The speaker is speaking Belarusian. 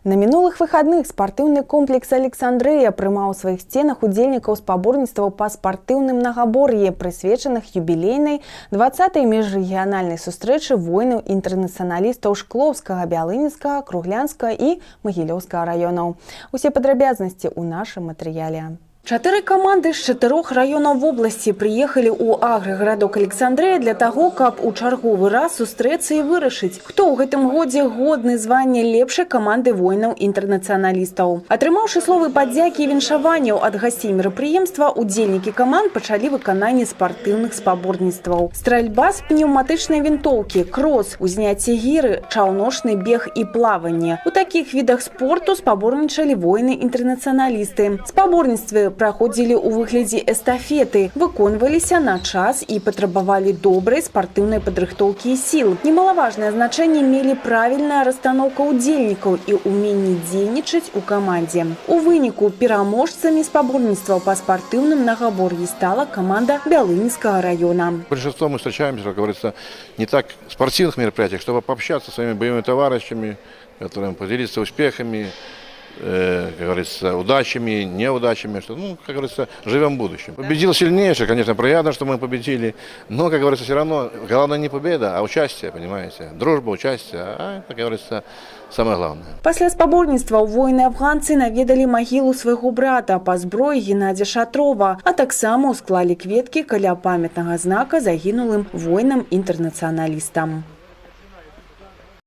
На мінулых выхадных спартыўны комплекс «Александрыя» прымаў у сваіх сценах удзельнікаў спаборніцтваў па спартыўным многабор'і, прысвечаных юбілейнай 20-й міжрэгіянальнай сустрэчы воінаў-інтэрнацыяналістаў Шклоўскага, Бялынінскага, Круглянскага і Магілёўскага раёнаў. Усе падрабязнасці ў нашым матэрыяле. 4 каманды з 4 раёнаў вобласці прыехалі ў аграгарадок Александрыя для таго, каб у чарговы раз сустрэцца і вырашыць, хто ў гэтым годзе годны звання лепшай каманды воінаў-інтэрнацыяналістаў. Атрымаўшы словы падзякі і віншаванняў ад гасцей мерапрыемства, удзельнікі каманд пачалі выкананне спартыўных спаборніцтваў. Стральба з пнеўматычнай вінтоўкі, крос, узняцце гіры, чаўночны бег і плаванне. У такіх відах спорту спаборнічалі воіны-інтэрнацыяналісты. Спаборніцтвы праходзілі ў выглядзе эстафеты, выконваліся на час і патрабавалі добрай спартыўнай падрыхтоўкі і сіл. Немалаважнае значэнне мелі правільная расстаноўка удзельнікаў і ўменне дзейнічаць у камандзе. У выніку пераможцамі спаборніцтваў па спартыўным многабор'і стала команда Бялынінскага района. Большинство мы встречаемся, как говорится, не так в спортивных мероприятиях, чтобы пообщаться с своими боевыми товарищами, которым поделиться успехами, как говорится, удачами, неудачами, что, как говорится, живем в будущем. Победил сильнейший, конечно, приятно, что мы победили, но, как говорится, все равно главное не победа, а участие, понимаете, дружба, участие, а, как говорится, самое главное. Пасля спаборніцтваў воіны-афганцы наведалі магілу свайго брата па зброі Геннадзя Шатрова, а таксама ўсклалі кветкі каля памятнага знака загінулым воінам-інтэрнацыяналістам.